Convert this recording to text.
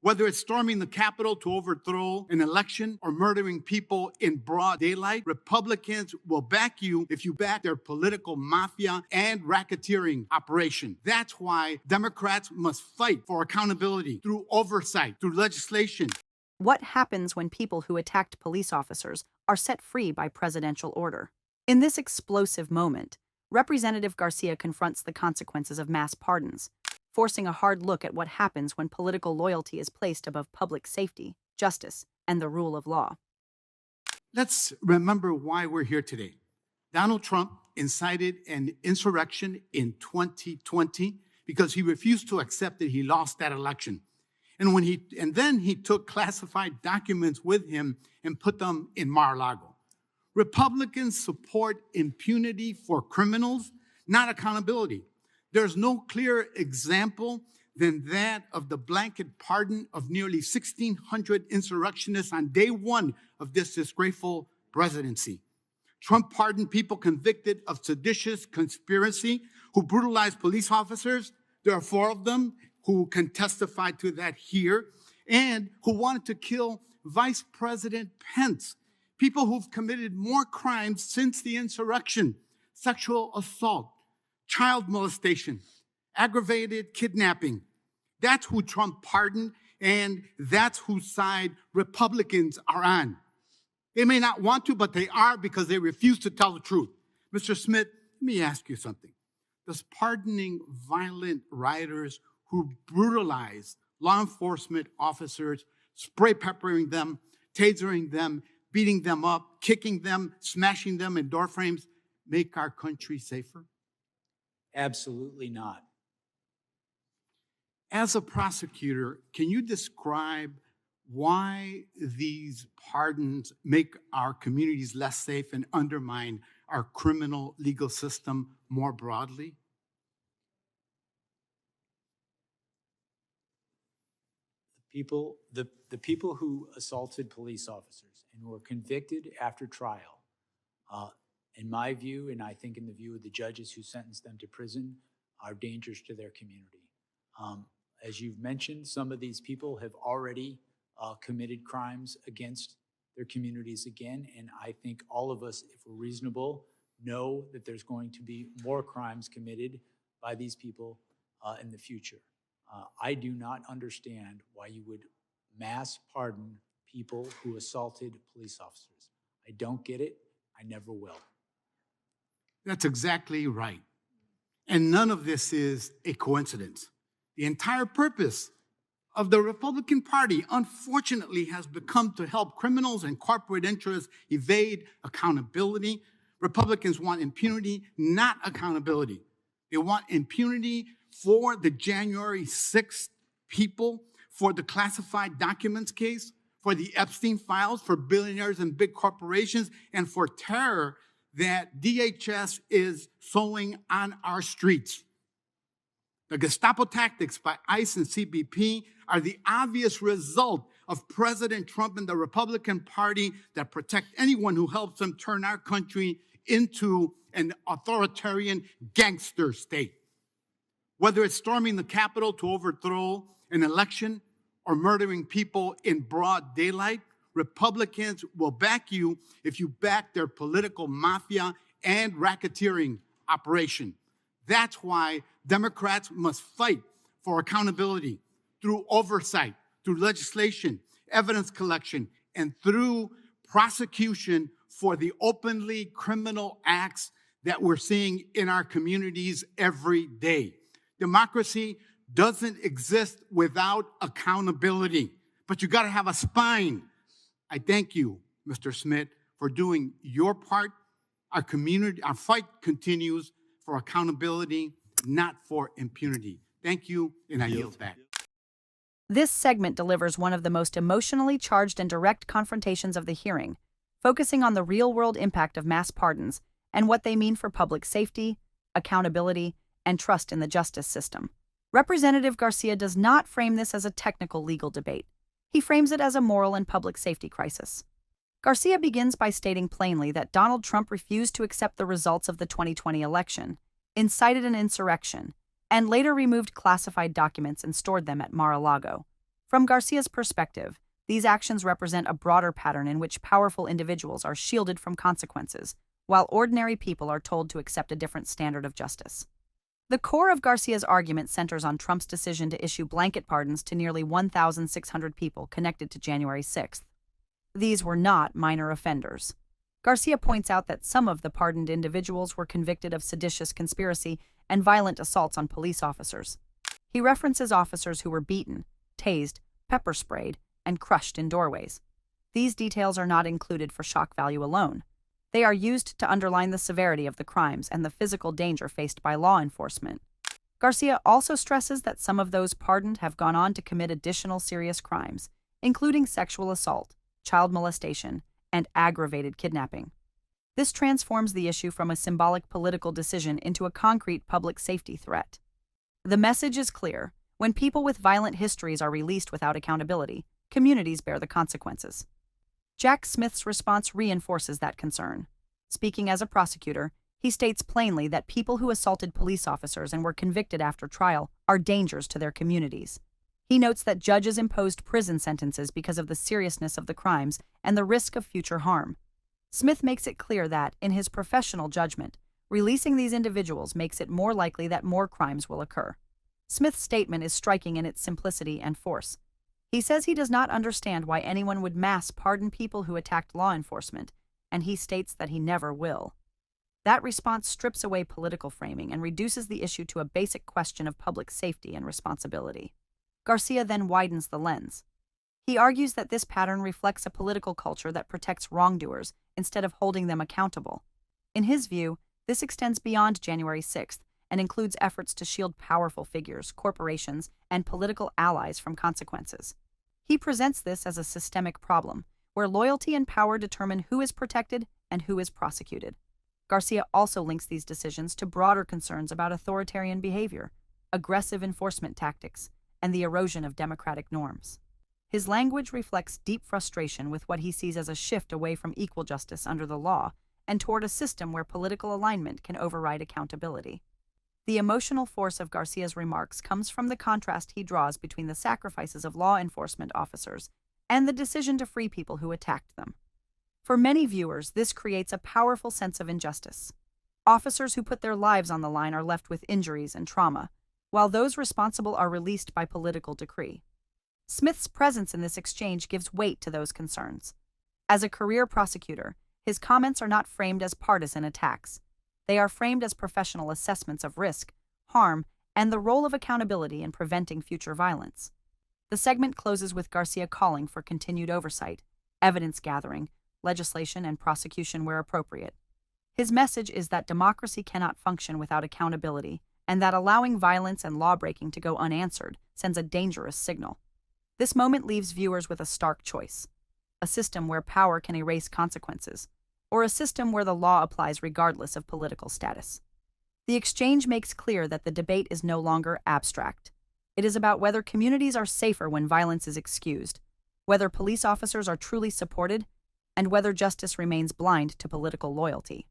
Whether it's storming the Capitol to overthrow an election or murdering people in broad daylight, Republicans will back you if you back their political mafia and racketeering operation. That's why Democrats must fight for accountability through oversight, through legislation. What happens when people who attacked police officers are set free by presidential order? In this explosive moment, Representative Garcia confronts the consequences of mass pardons, forcing a hard look at what happens when political loyalty is placed above public safety, justice, and the rule of law. Let's remember why we're here today. Donald Trump incited an insurrection in 2020 because he refused to accept that he lost that election. And then he took classified documents with him and put them in Mar-a-Lago. Republicans support impunity for criminals, not accountability. There's no clearer example than that of the blanket pardon of nearly 1,600 insurrectionists on day one of this disgraceful presidency. Trump pardoned people convicted of seditious conspiracy who brutalized police officers. There are 4 of them who can testify to that here, and who wanted to kill Vice President Pence. People who've committed more crimes since the insurrection: sexual assault, child molestation, aggravated kidnapping. That's who Trump pardoned, and that's whose side Republicans are on. They may not want to, but they are, because they refuse to tell the truth. Mr. Smith, let me ask you something. Does pardoning violent rioters who brutalize law enforcement officers, spray peppering them, tasering them, beating them up, kicking them, smashing them in door frames, make our country safer? Absolutely not. As a prosecutor, can you describe why these pardons make our communities less safe and undermine our criminal legal system more broadly? The people who assaulted police officers and who were convicted after trial, in my view, and I think in the view of the judges who sentenced them to prison, are dangers to their community. As you've mentioned, some of these people have already committed crimes against their communities again, and I think all of us, if we're reasonable, know that there's going to be more crimes committed by these people in the future. I do not understand why you would mass pardon people who assaulted police officers. I don't get it. I never will. That's exactly right. And none of this is a coincidence. The entire purpose of the Republican Party, unfortunately, has become to help criminals and corporate interests evade accountability. Republicans want impunity, not accountability. They want impunity for the January 6th people, for the classified documents case, for the Epstein files, for billionaires and big corporations, and for terror that DHS is sowing on our streets. The Gestapo tactics by ICE and CBP are the obvious result of President Trump and the Republican Party that protect anyone who helps them turn our country into an authoritarian gangster state. Whether it's storming the Capitol to overthrow an election or murdering people in broad daylight, Republicans will back you if you back their political mafia and racketeering operation. That's why Democrats must fight for accountability through oversight, through legislation, evidence collection, and through prosecution for the openly criminal acts that we're seeing in our communities every day. Democracy doesn't exist without accountability, but you got to have a spine. I thank you, Mr. Smith, for doing your part. Our fight continues for accountability, not for impunity. Thank you, and I yield back. This segment delivers one of the most emotionally charged and direct confrontations of the hearing, focusing on the real-world impact of mass pardons and what they mean for public safety, accountability, and trust in the justice system. Representative Garcia does not frame this as a technical legal debate. He frames it as a moral and public safety crisis. Garcia begins by stating plainly that Donald Trump refused to accept the results of the 2020 election, incited an insurrection, and later removed classified documents and stored them at Mar-a-Lago, From Garcia's perspective, these actions represent a broader pattern in which powerful individuals are shielded from consequences, while ordinary people are told to accept a different standard of justice. The core of Garcia's argument centers on Trump's decision to issue blanket pardons to nearly 1,600 people connected to January 6th. These were not minor offenders. Garcia points out that some of the pardoned individuals were convicted of seditious conspiracy and violent assaults on police officers. He references officers who were beaten, tased, pepper sprayed, and crushed in doorways. These details are not included for shock value alone. They are used to underline the severity of the crimes and the physical danger faced by law enforcement. Garcia also stresses that some of those pardoned have gone on to commit additional serious crimes, including sexual assault, child molestation, and aggravated kidnapping. This transforms the issue from a symbolic political decision into a concrete public safety threat. The message is clear. When people with violent histories are released without accountability, communities bear the consequences. Jack Smith's response reinforces that concern. Speaking as a prosecutor, he states plainly that people who assaulted police officers and were convicted after trial are dangers to their communities. He notes that judges imposed prison sentences because of the seriousness of the crimes and the risk of future harm. Smith makes it clear that, in his professional judgment, releasing these individuals makes it more likely that more crimes will occur. Smith's statement is striking in its simplicity and force. He says he does not understand why anyone would mass pardon people who attacked law enforcement, and he states that he never will. That response strips away political framing and reduces the issue to a basic question of public safety and responsibility. Garcia then widens the lens. He argues that this pattern reflects a political culture that protects wrongdoers instead of holding them accountable. In his view, this extends beyond January 6th and includes efforts to shield powerful figures, corporations, and political allies from consequences. He presents this as a systemic problem, where loyalty and power determine who is protected and who is prosecuted. Garcia also links these decisions to broader concerns about authoritarian behavior, aggressive enforcement tactics, and the erosion of democratic norms. His language reflects deep frustration with what he sees as a shift away from equal justice under the law and toward a system where political alignment can override accountability. The emotional force of Garcia's remarks comes from the contrast he draws between the sacrifices of law enforcement officers and the decision to free people who attacked them. For many viewers, this creates a powerful sense of injustice. Officers who put their lives on the line are left with injuries and trauma, while those responsible are released by political decree. Smith's presence in this exchange gives weight to those concerns. As a career prosecutor, his comments are not framed as partisan attacks. They are framed as professional assessments of risk, harm, and the role of accountability in preventing future violence. The segment closes with Garcia calling for continued oversight, evidence gathering, legislation, and prosecution where appropriate. His message is that democracy cannot function without accountability, and that allowing violence and lawbreaking to go unanswered sends a dangerous signal. This moment leaves viewers with a stark choice: a system where power can erase consequences, or a system where the law applies regardless of political status. The exchange makes clear that the debate is no longer abstract. It is about whether communities are safer when violence is excused, whether police officers are truly supported, and whether justice remains blind to political loyalty.